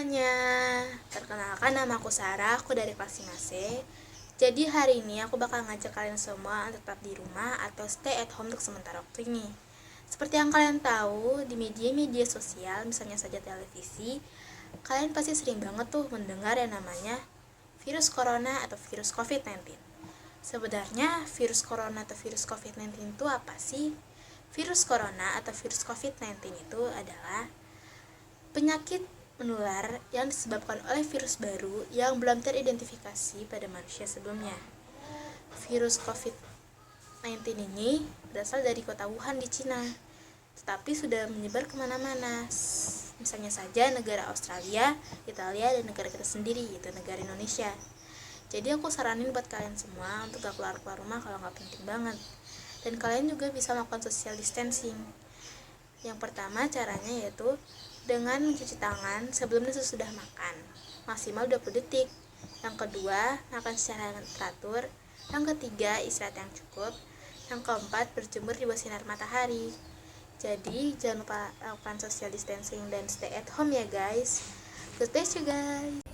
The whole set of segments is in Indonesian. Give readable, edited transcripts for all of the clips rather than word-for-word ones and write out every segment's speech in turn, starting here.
semuanya, perkenalkan nama aku Sarah, aku dari kelas 5C. Jadi hari ini aku bakal ngajak kalian semua untuk tetap di rumah atau stay at home untuk sementara waktu ini. Seperti yang kalian tahu, di media-media sosial, misalnya saja televisi, kalian pasti sering banget tuh mendengar yang namanya virus corona atau virus COVID-19. Sebenarnya virus corona atau virus COVID-19 itu apa sih? Virus corona atau virus COVID-19 itu adalah penyakit menular yang disebabkan oleh virus baru yang belum teridentifikasi pada manusia sebelumnya. Virus COVID-19 ini berasal dari kota Wuhan di Cina, tetapi sudah menyebar kemana-mana. Misalnya saja negara Australia, Italia, dan negara kita sendiri, yaitu negara Indonesia. Jadi aku saranin buat kalian semua untuk gak keluar-keluar rumah kalau gak penting banget. Dan kalian juga bisa melakukan social distancing. Yang pertama caranya yaitu dengan mencuci tangan sebelum dan sesudah makan, maksimal 20 detik. Yang kedua, makan secara teratur. Yang ketiga, istirahat yang cukup. Yang keempat, berjemur di bawah sinar matahari. Jadi, jangan lupa lakukan social distancing dan stay at home ya guys. Good day you guys.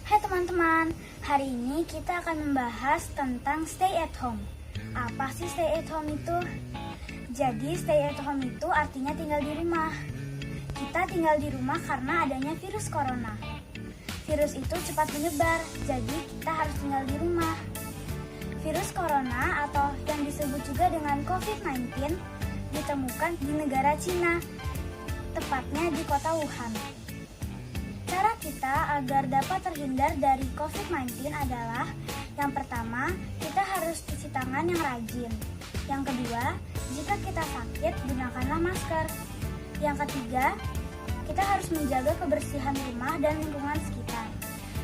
Hai teman-teman, hari ini kita akan membahas tentang stay at home. Apa sih stay at home itu? Jadi stay at home itu artinya tinggal di rumah. Kita tinggal di rumah karena adanya virus corona. Virus itu cepat menyebar, jadi kita harus tinggal di rumah. Virus corona atau yang disebut juga dengan COVID-19 ditemukan di negara Cina, tepatnya di kota Wuhan. Cara kita agar dapat terhindar dari COVID-19 adalah yang pertama, kita harus cuci tangan yang rajin. Yang kedua, jika kita sakit, gunakanlah masker. Yang ketiga, kita harus menjaga kebersihan rumah dan lingkungan sekitar.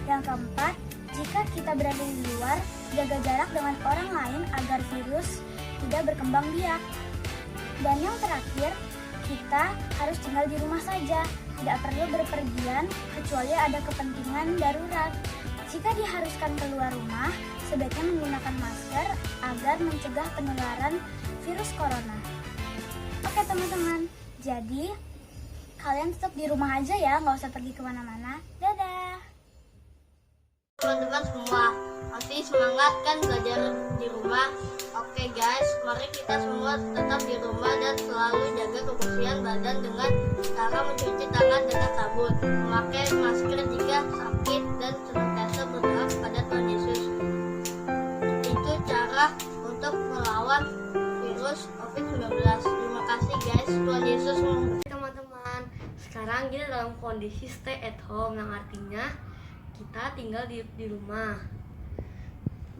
Yang keempat, jika kita berada di luar, jaga jarak dengan orang lain agar virus tidak berkembang biak. Dan yang terakhir, kita harus tinggal di rumah saja, tidak perlu berpergian kecuali ada kepentingan darurat. Jika diharuskan keluar rumah, sebaiknya menggunakan masker agar mencegah penularan virus corona. Oke teman-teman, jadi kalian tetap di rumah aja ya, nggak usah pergi kemana-mana. Dadah! Teman-teman semua, masih semangat kan belajar di rumah? Oke guys, mari kita semua tetap di rumah dan selalu jaga kebersihan badan dengan cara mencuci tangan dengan sabun, memakai masker jika sakit, dan senantiasa berdoa kepada Tuhan Yesus. Itu cara untuk melawan virus COVID-19. Terima kasih guys, Tuhan Yesus Teman-teman, sekarang kita dalam kondisi stay at home, yang artinya kita tinggal di rumah,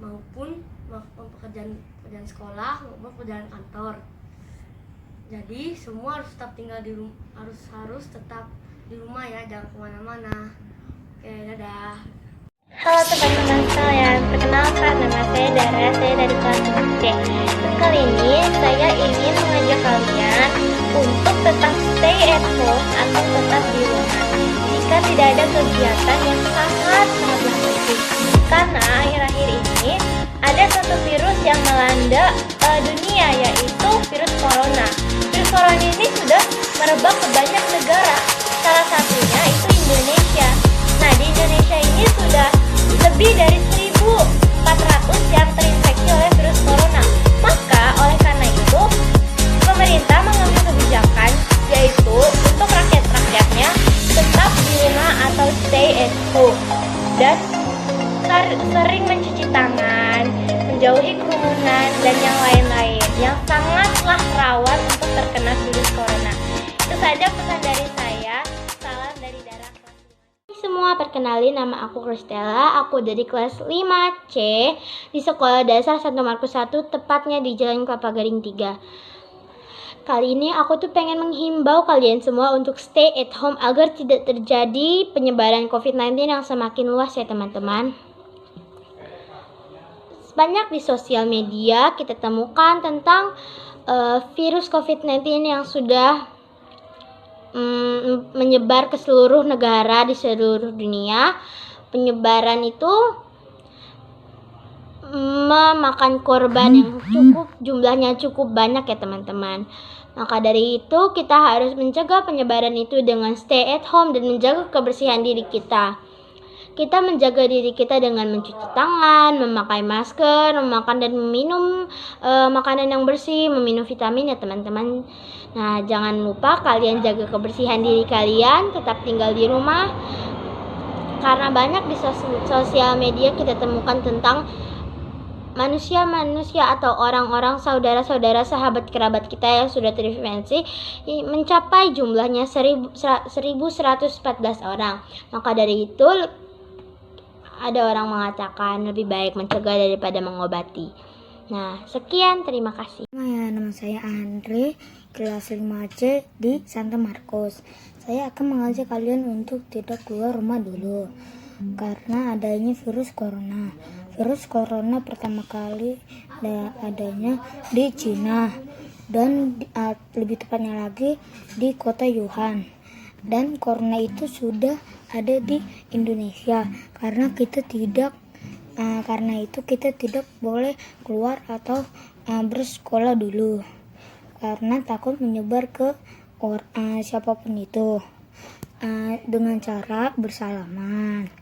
maupun melakukan pekerjaan sekolah maupun pekerjaan kantor. Jadi semua harus tetap tinggal di rumah, harus tetap di rumah ya, jangan kemana-mana. Oke, dadah. Halo teman-teman sekalian, perkenalkan nama saya Dara, saya dari kelas 5C. Kali ini saya ingin mengajak kalian untuk tetap stay at home atau tetap di rumah jika tidak ada kegiatan yang sangat penting. Karena akhir-akhir ini ada satu virus yang melanda dunia, yaitu virus corona. Virus corona ini sudah merebak ke banyak negara, salah satunya itu Indonesia. Nah, di Indonesia ini sudah lebih dari 1.400 yang terinfeksi oleh virus corona. Maka oleh karena itu, pemerintah mengambil kebijakan yaitu untuk rakyat-rakyatnya tetap di rumah atau stay at home dan sering mencuci tangan, menjauhi kerumunan, dan yang lain-lain yang sangatlah rawan untuk terkena virus corona. Itu saja pesan dari saya. Salam dari Dara. Semua, perkenalin nama aku Kristella, aku dari kelas 5C di Sekolah Dasar Santo Markus 1, tepatnya di Jalan Kelapa Gading 3. Kali ini aku tuh pengen menghimbau kalian semua untuk stay at home agar tidak terjadi penyebaran COVID-19 yang semakin luas ya teman-teman. Banyak di sosial media kita temukan tentang virus COVID-19 yang sudah menyebar ke seluruh negara di seluruh dunia. Penyebaran itu memakan korban yang jumlahnya cukup banyak ya teman-teman. Maka dari itu, kita harus mencegah penyebaran itu dengan stay at home dan menjaga kebersihan diri kita. Kita menjaga diri kita dengan mencuci tangan, memakai masker, memakan dan meminum makanan yang bersih, meminum vitamin ya teman-teman. Nah, jangan lupa kalian jaga kebersihan diri kalian, tetap tinggal di rumah. Karena banyak di sosial media kita temukan tentang manusia-manusia atau orang-orang saudara-saudara sahabat kerabat kita yang sudah terinfeksi mencapai jumlahnya 1114 orang. Maka dari itu ada orang mengatakan lebih baik mencegah daripada mengobati. Nah, sekian, terima kasih. Nama saya Andre, kelas 5C di Santa Marcos. Saya akan mengajak kalian untuk tidak keluar rumah dulu karena adanya virus corona. Virus corona pertama kali adanya di Cina dan lebih tepatnya lagi di kota Wuhan. Dan corona itu sudah ada di Indonesia karena itu kita tidak boleh keluar atau bersekolah dulu karena takut menyebar ke siapapun itu dengan cara bersalaman,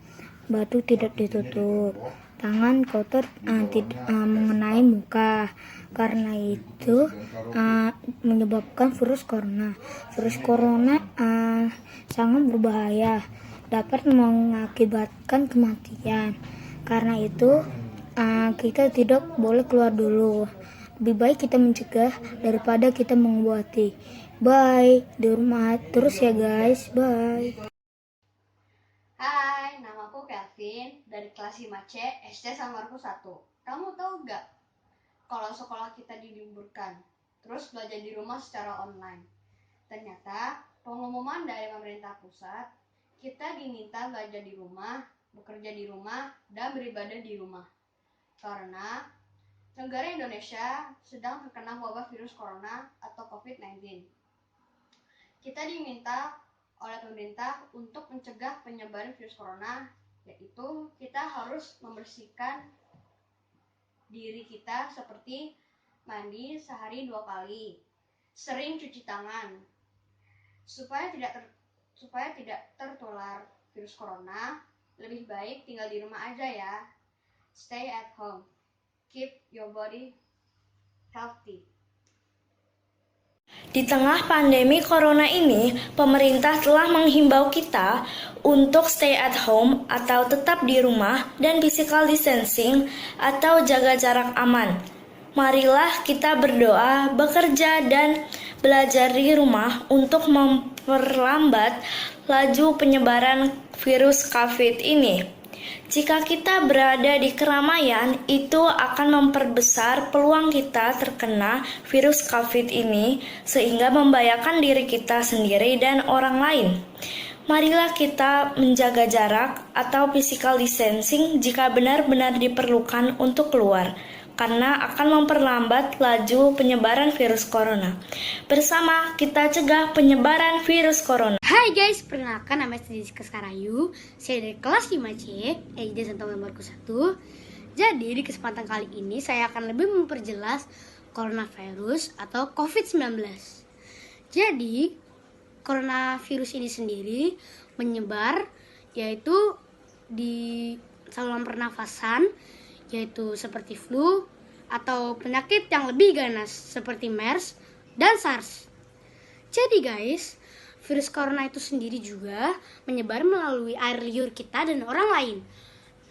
batu tidak ditutup, tangan kotor mengenai muka. Karena itu menyebabkan virus corona. Virus corona sangat berbahaya, dapat mengakibatkan kematian. Karena itu kita tidak boleh keluar dulu. Lebih baik kita mencegah daripada kita mengobati. Bye, di rumah terus ya guys. Bye. Hai, namaku Kelvin dari kelas 5C SD San Marcos 1. Kamu tahu gak kalau sekolah kita diliburkan, terus belajar di rumah secara online? Ternyata pengumuman dari pemerintah pusat, kita diminta belajar di rumah, bekerja di rumah, dan beribadah di rumah. Karena negara Indonesia sedang terkena wabah virus corona atau COVID-19. Kita diminta oleh pemerintah untuk mencegah penyebaran virus corona, yaitu kita harus membersihkan diri kita seperti mandi sehari 2 kali, sering cuci tangan, supaya tidak tertular virus corona. Lebih baik tinggal di rumah aja ya. Stay at home. Keep your body healthy. Di tengah pandemi corona ini, pemerintah telah menghimbau kita untuk stay at home atau tetap di rumah dan physical distancing atau jaga jarak aman. Marilah kita berdoa, bekerja, dan belajar di rumah untuk memperlambat laju penyebaran virus COVID ini. Jika kita berada di keramaian, itu akan memperbesar peluang kita terkena virus COVID ini sehingga membahayakan diri kita sendiri dan orang lain. Marilah kita menjaga jarak atau physical distancing jika benar-benar diperlukan untuk keluar, karena akan memperlambat laju penyebaran virus corona. Bersama kita cegah penyebaran virus corona. Hai guys, perkenalkan nama saya Rizka Skarayu. Saya dari kelas 5C SD Santa Marcos 1. Jadi di kesempatan kali ini saya akan lebih memperjelas coronavirus atau COVID-19. Jadi coronavirus ini sendiri menyebar yaitu di saluran pernafasan, yaitu seperti flu atau penyakit yang lebih ganas seperti MERS dan SARS. Jadi guys, virus corona itu sendiri juga menyebar melalui air liur kita dan orang lain.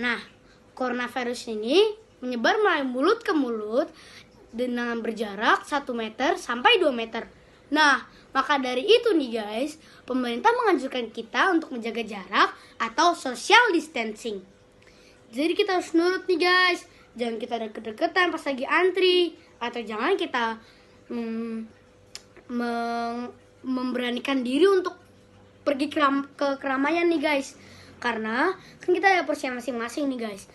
Nah, coronavirus ini menyebar melalui mulut ke mulut dengan berjarak 1 meter sampai 2 meter. Nah, maka dari itu nih guys, pemerintah menganjurkan kita untuk menjaga jarak atau social distancing. Jadi kita harus nurut nih guys. Jangan kita deket-deketan pas lagi antri. Atau jangan kita memberanikan diri untuk pergi ke keramaian nih guys. Karena kan kita ada porsinya masing-masing nih guys.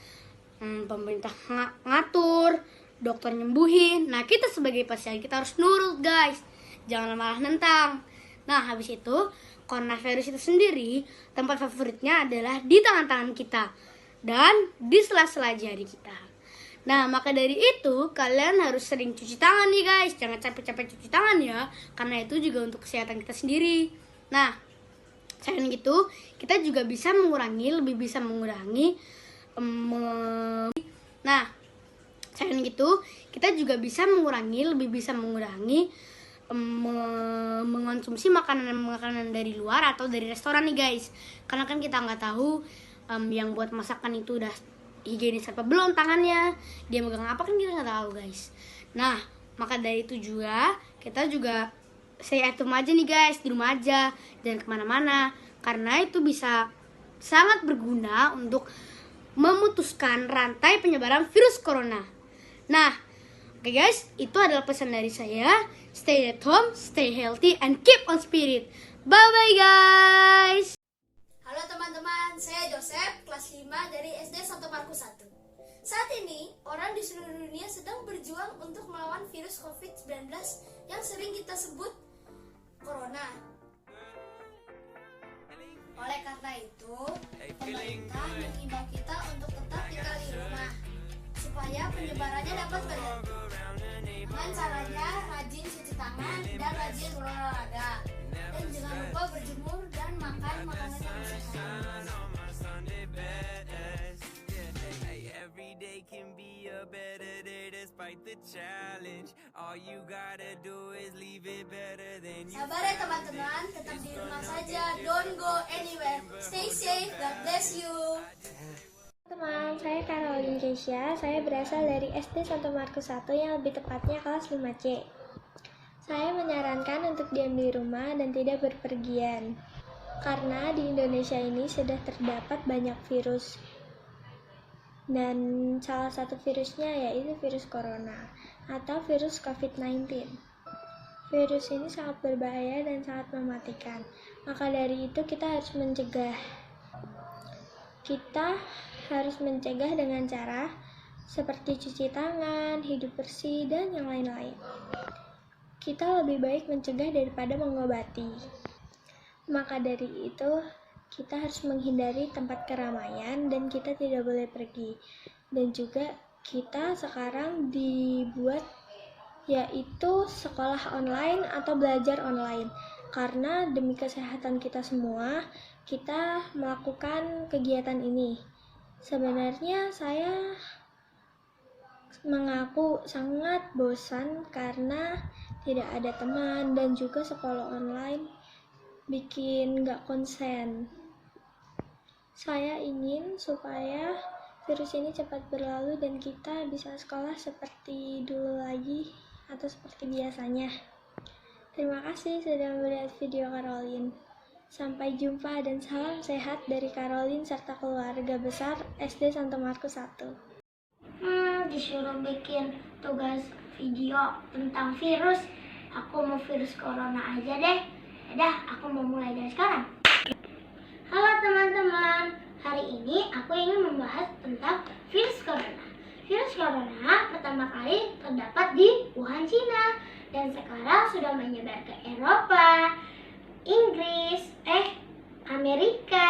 Pemerintah ngatur, dokter nyembuhin. Nah kita sebagai pasien kita harus nurut guys. Jangan malah nentang. Nah habis itu coronavirus itu sendiri tempat favoritnya adalah di tangan-tangan kita dan di sela-sela jari kita. Nah, maka dari itu kalian harus sering cuci tangan nih guys. Jangan capek-capek cuci tangan ya, karena itu juga untuk kesehatan kita sendiri. Nah, selain itu kita juga bisa mengurangi, Nah, selain itu kita juga bisa mengurangi mengonsumsi makanan dari luar atau dari restoran nih guys. Karena kan kita nggak tahu yang buat masakan itu udah higienis apa belum tangannya, dia megang apa kan kita nggak tahu guys. Nah, maka dari itu juga kita juga stay at home aja nih guys, di rumah aja, jangan kemana-mana, karena itu bisa sangat berguna untuk memutuskan rantai penyebaran virus corona. Nah, oke guys, itu adalah pesan dari saya. Stay at home, stay healthy, and keep on spirit. Bye-bye guys! Halo teman-teman, saya Joseph, kelas 5 dari SD Santo Markus 1. Saat ini, orang di seluruh dunia sedang berjuang untuk melawan virus COVID-19 yang sering kita sebut Corona. Oleh karena itu, pemerintah mengimbau kita untuk tetap tinggal di rumah, supaya penyebarannya dapat berhenti. Dengan caranya, rajin cuci tangan dan rajin berolahraga. Dan jangan lupa berjemur dan makan makanan yang sehat. Every day can be a better day despite the challenge. All you gotta do is leave it better than you. Sabar ya teman-teman, tetap di rumah saja. Don't go anywhere. Stay safe. God bless you. Teman, saya Caroline Keisha, saya berasal dari SD Santo Markus 1 yang lebih tepatnya kelas 5C. Saya menyarankan untuk diam di rumah dan tidak berpergian, karena di Indonesia ini sudah terdapat banyak virus. Dan salah satu virusnya yaitu virus corona atau virus COVID-19. Virus ini sangat berbahaya dan sangat mematikan, maka dari itu kita harus mencegah. Kita harus mencegah dengan cara seperti cuci tangan, hidup bersih, dan yang lain-lain. Kita lebih baik mencegah daripada mengobati. Maka dari itu, kita harus menghindari tempat keramaian dan kita tidak boleh pergi. Dan juga kita sekarang dibuat yaitu sekolah online atau belajar online. Karena demi kesehatan kita semua, kita melakukan kegiatan ini. Sebenarnya saya mengaku sangat bosan karena tidak ada teman dan juga sekolah online bikin gak konsen. Saya ingin supaya virus ini cepat berlalu dan kita bisa sekolah seperti dulu lagi atau seperti biasanya. Terima kasih sudah melihat video Caroline. Sampai jumpa dan salam sehat dari Caroline serta keluarga besar SD Santo Markus 1. Disuruh bikin tugas video tentang virus. Aku mau virus corona aja deh. Yaudah, aku mau mulai dari sekarang. Halo teman-teman, hari ini aku ingin membahas tentang virus corona. Virus corona pertama kali terdapat di Wuhan, Cina, dan sekarang sudah menyebar ke Eropa, Inggris, Amerika,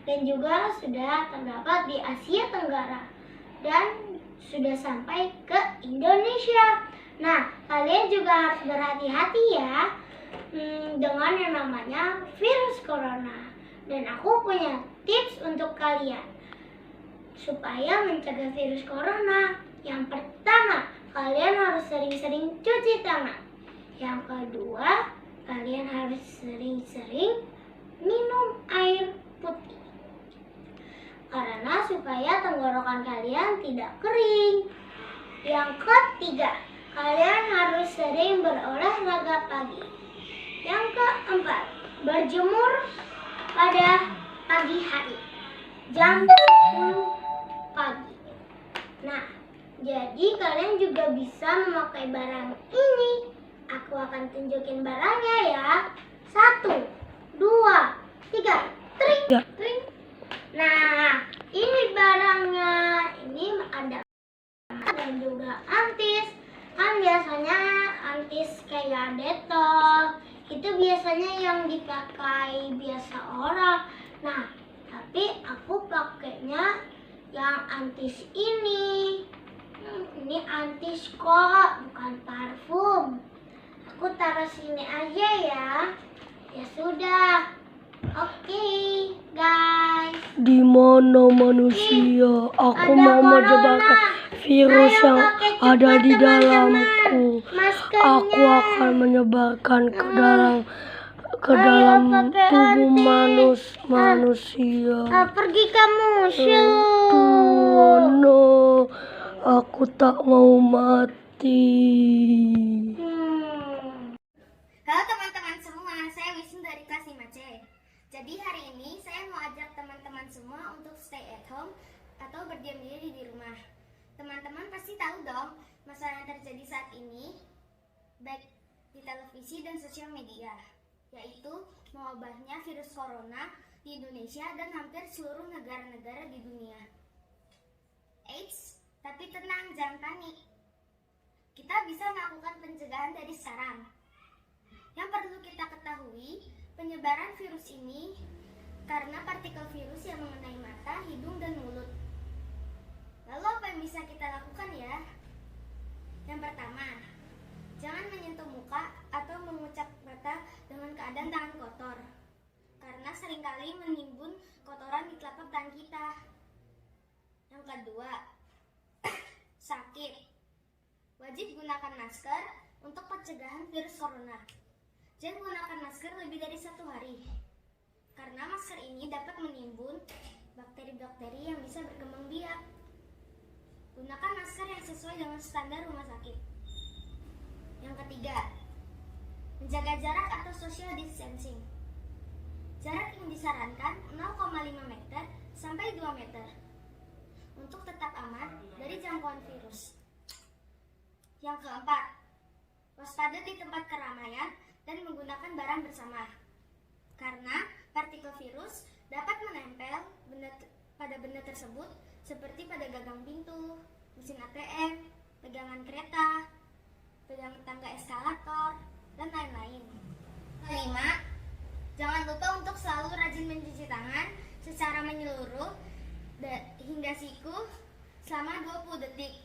dan juga sudah terdapat di Asia Tenggara dan sudah sampai ke Indonesia. Nah, kalian juga harus berhati-hati ya dengan yang namanya virus corona. Dan aku punya tips untuk kalian supaya mencegah virus corona. Yang pertama, kalian harus sering-sering cuci tangan. Yang kedua, kalian harus sering-sering minum air putih. Karena supaya tenggorokan kalian tidak kering. Yang ketiga, kalian harus sering berolahraga pagi. Yang keempat, berjemur pada pagi hari, jam 10 pagi. Nah, jadi kalian juga bisa memakai barang ini. Aku akan tunjukin barangnya ya. 1, 2, 3, tring. Nah, ini barangnya. Ini ada dan juga antis. Kan biasanya antis kayak Dettol. Itu biasanya yang dipakai biasa orang. Nah, tapi aku pakainya yang antis ini. Ini antis kok, bukan parfum. Aku taruh sini aja ya. Ya sudah. Oke, guys. Di mana manusia? Aku mau menyebarkan virus yang ada di dalamku. Aku akan menyebarkan ke dalam tubuh manusia. Pergi kamu, No, aku tak mau mati. Halo teman-teman semua, saya Wisnu dari kelas 5C. Jadi hari ini saya mau ajak teman-teman semua untuk stay at home atau berdiam diri di rumah. Teman-teman pasti tahu dong masalah yang terjadi saat ini, baik di televisi dan sosial media, yaitu mewabahnya virus corona di Indonesia dan hampir seluruh negara-negara di dunia. Eits, tapi tenang, jangan panik. Kita bisa melakukan pencegahan dari sekarang. Yang perlu kita ketahui, penyebaran virus ini karena partikel virus yang mengenai mata, hidung, dan mulut. Lalu apa yang bisa kita lakukan ya? Yang pertama, jangan menyentuh muka atau mengucap mata dengan keadaan tangan kotor, karena seringkali menimbun kotoran di telapak tangan kita. Yang kedua, sakit. Wajib gunakan masker untuk pencegahan virus corona. Jangan gunakan masker lebih dari 1 hari, karena masker ini dapat menimbun bakteri-bakteri yang bisa berkembang biak. Gunakan masker yang sesuai dengan standar rumah sakit. Yang ketiga, menjaga jarak atau social distancing. Jarak yang disarankan 0,5 meter sampai 2 meter untuk tetap aman dari jangkauan virus. Yang keempat, waspada di tempat keramaian dan menggunakan barang bersama, karena partikel virus dapat menempel pada benda tersebut seperti pada gagang pintu, mesin ATM, pegangan kereta, pegangan tangga eskalator, dan lain-lain. Kelima, jangan lupa untuk selalu rajin mencuci tangan secara menyeluruh hingga siku selama 20 detik.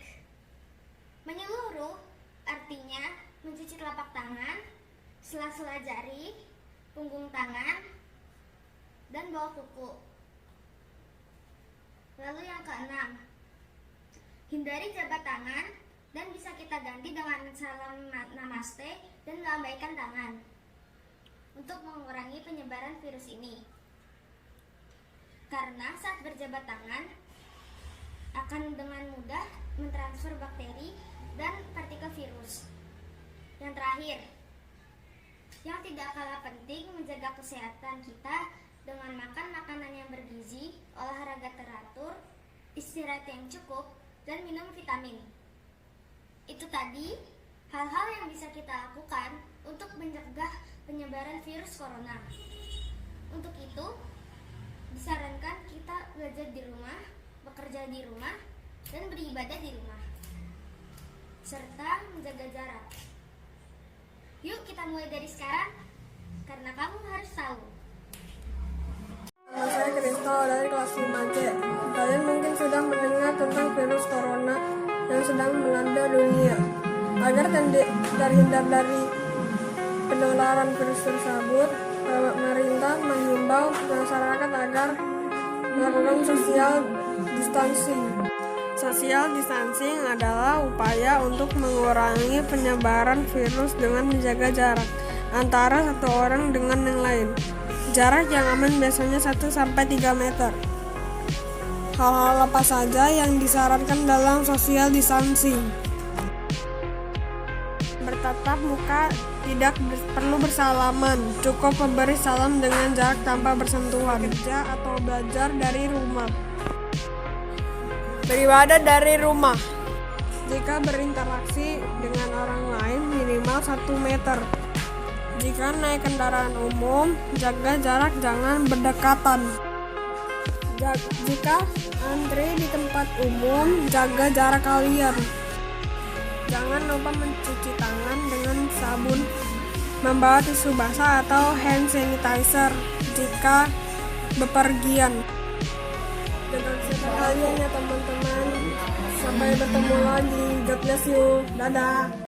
Menyeluruh artinya mencuci telapak tangan, sela-sela jari, punggung tangan, dan bawah kuku. Lalu yang keenam, hindari jabat tangan dan bisa kita ganti dengan salam namaste dan melambaikan tangan untuk mengurangi penyebaran virus ini. Karena saat berjabat tangan akan dengan mudah mentransfer bakteri dan partikel virus. Yang terakhir, yang tidak kalah penting, menjaga kesehatan kita dengan makan makanan yang bergizi, olahraga teratur, istirahat yang cukup, dan minum vitamin. Itu tadi hal-hal yang bisa kita lakukan untuk mencegah penyebaran virus corona. Untuk itu, disarankan kita belajar di rumah, bekerja di rumah, dan beribadah di rumah, serta menjaga jarak. Yuk kita mulai dari sekarang, karena kamu harus tahu. Nama saya Kristal dari kelas 5C. Kalian mungkin sudah mendengar tentang virus corona yang sedang melanda dunia. Agar terhindar dari penularan virus tersebut, pemerintah menghimbau masyarakat agar melakukan social distancing. Social distancing adalah upaya untuk mengurangi penyebaran virus dengan menjaga jarak antara satu orang dengan yang lain. Jarak yang aman biasanya 1-3 meter. Hal-hal apa saja yang disarankan dalam social distancing? Bertatap muka, tidak perlu bersalaman, cukup memberi salam dengan jarak tanpa bersentuhan. Kerja atau belajar dari rumah. Beribadah dari rumah. Jika berinteraksi dengan orang lain minimal 1 meter. Jika naik kendaraan umum, jaga jarak, jangan berdekatan. Jika antri di tempat umum, jaga jarak kalian. Jangan lupa mencuci tangan dengan sabun, membawa tisu basah atau hand sanitizer jika bepergian. Dengan kalian ya teman-teman. Sampai bertemu lagi. God bless you. Dadah.